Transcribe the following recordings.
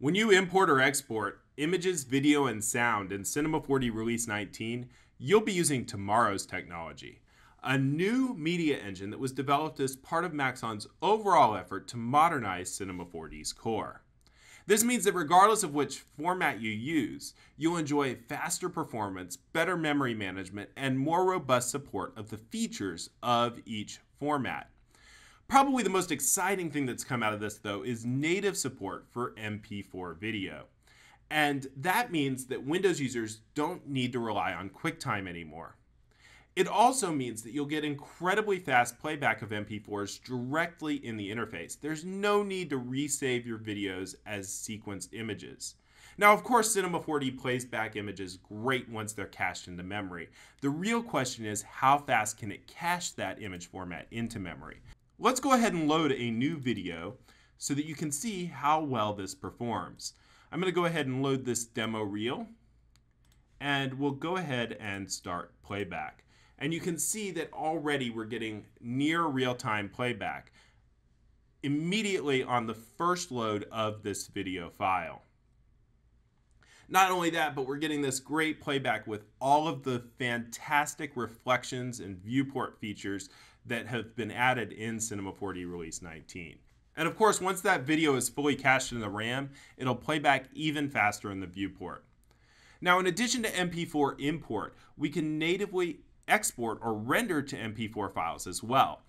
When you import or export images, video, and sound in Cinema 4D Release 19, you'll be using tomorrow's technology, a new media engine that was developed as part of Maxon's overall effort to modernize Cinema 4D's core. This means that regardless of which format you use, you'll enjoy faster performance, better memory management, and more robust support of the features of each format. Probably the most exciting thing that's come out of this, though, is native support for MP4 video. And that means that Windows users don't need to rely on Quicktime anymore. It also means that you'll get incredibly fast playback of MP4s directly in the interface. There's no need to resave your videos as sequenced images. Now, of course, Cinema 4D plays back images great once they're cached into memory. The real question is, how fast can it cache that image format into memory? Let's go ahead and load a new video so that you can see how well this performs. I'm going to go ahead and load this demo reel, and we'll go ahead and start playback. And you can see that already we're getting near real-time playback immediately on the first load of this video file. Not only that, but we're getting this great playback with all of the fantastic reflections and viewport features that have been added in Cinema 4D Release 19. And of course, once that video is fully cached in the RAM, it'll play back even faster in the viewport. Now, in addition to MP4 import, we can natively export or render to MP4 files as well.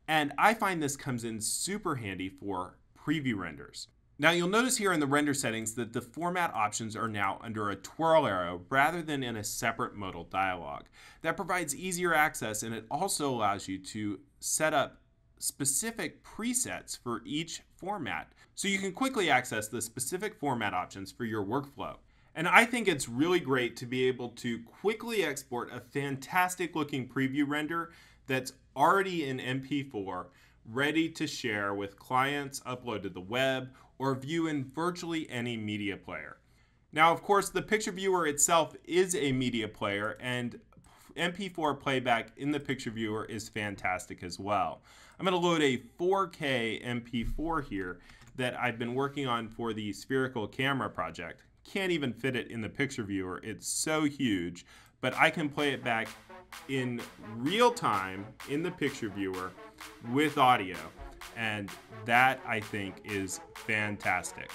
And I find this comes in super handy for preview renders. Now, you'll notice here in the render settings that the format options are now under a twirl arrow rather than in a separate modal dialog. That provides easier access, and it also allows you to set up specific presets for each format so you can quickly access the specific format options for your workflow. And I think it's really great to be able to quickly export a fantastic looking preview render that's already in MP4, ready to share with clients, upload to the web, or view in virtually any media player. Now, of course, the picture viewer itself is a media player, and MP4 playback in the picture viewer is fantastic as well. I'm going to load a 4K MP4 here that I've been working on for the spherical camera project. Can't even fit it in the picture viewer. It's so huge, but I can play it back in real time in the picture viewer with audio, and that I think is fantastic.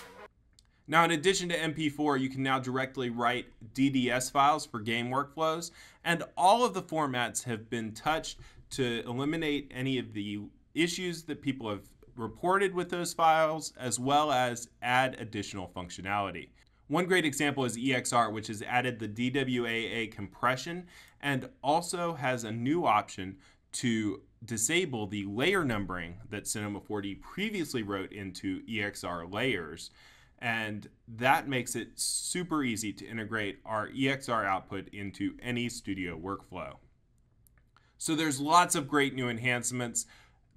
Now, in addition to MP4, you can now directly write DDS files for game workflows, and all of the formats have been touched to eliminate any of the issues that people have reported with those files, as well as add additional functionality. One great example is EXR, which has added the DWAA compression and also has a new option to disable the layer numbering that Cinema 4D previously wrote into EXR layers. And that makes it super easy to integrate our EXR output into any studio workflow. So there's lots of great new enhancements,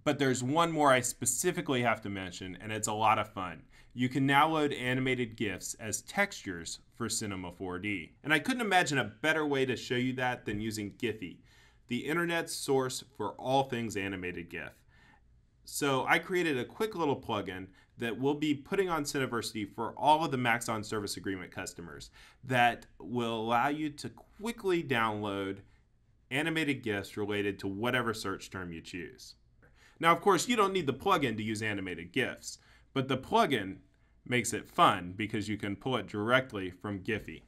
but there's one more I specifically have to mention, and it's a lot of fun. You can now load animated GIFs as textures for Cinema 4D. And I couldn't imagine a better way to show you that than using Giphy, the internet's source for all things animated GIF. So I created a quick little plugin that we'll be putting on Cineversity for all of the Maxon Service Agreement customers that will allow you to quickly download animated GIFs related to whatever search term you choose. Now, of course, you don't need the plugin to use animated GIFs, but the plugin makes it fun because you can pull it directly from Giphy.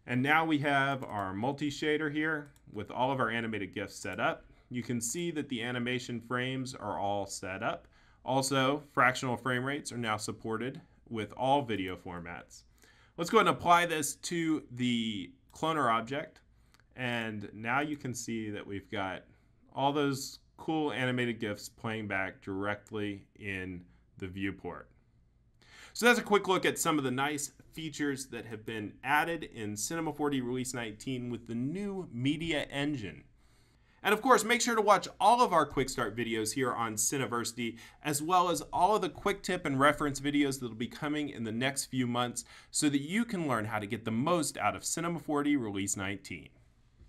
And now we have our multi-shader here with all of our animated GIFs set up. You can see that the animation frames are all set up. Also, fractional frame rates are now supported with all video formats. Let's go ahead and apply this to the cloner object. And now you can see that we've got all those cool animated GIFs playing back directly in the viewport. So that's a quick look at some of the nice features that have been added in Cinema 4D Release 19 with the new media engine. And of course, make sure to watch all of our Quick Start videos here on Cineversity, as well as all of the quick tip and reference videos that will be coming in the next few months so that you can learn how to get the most out of Cinema 4D Release 19.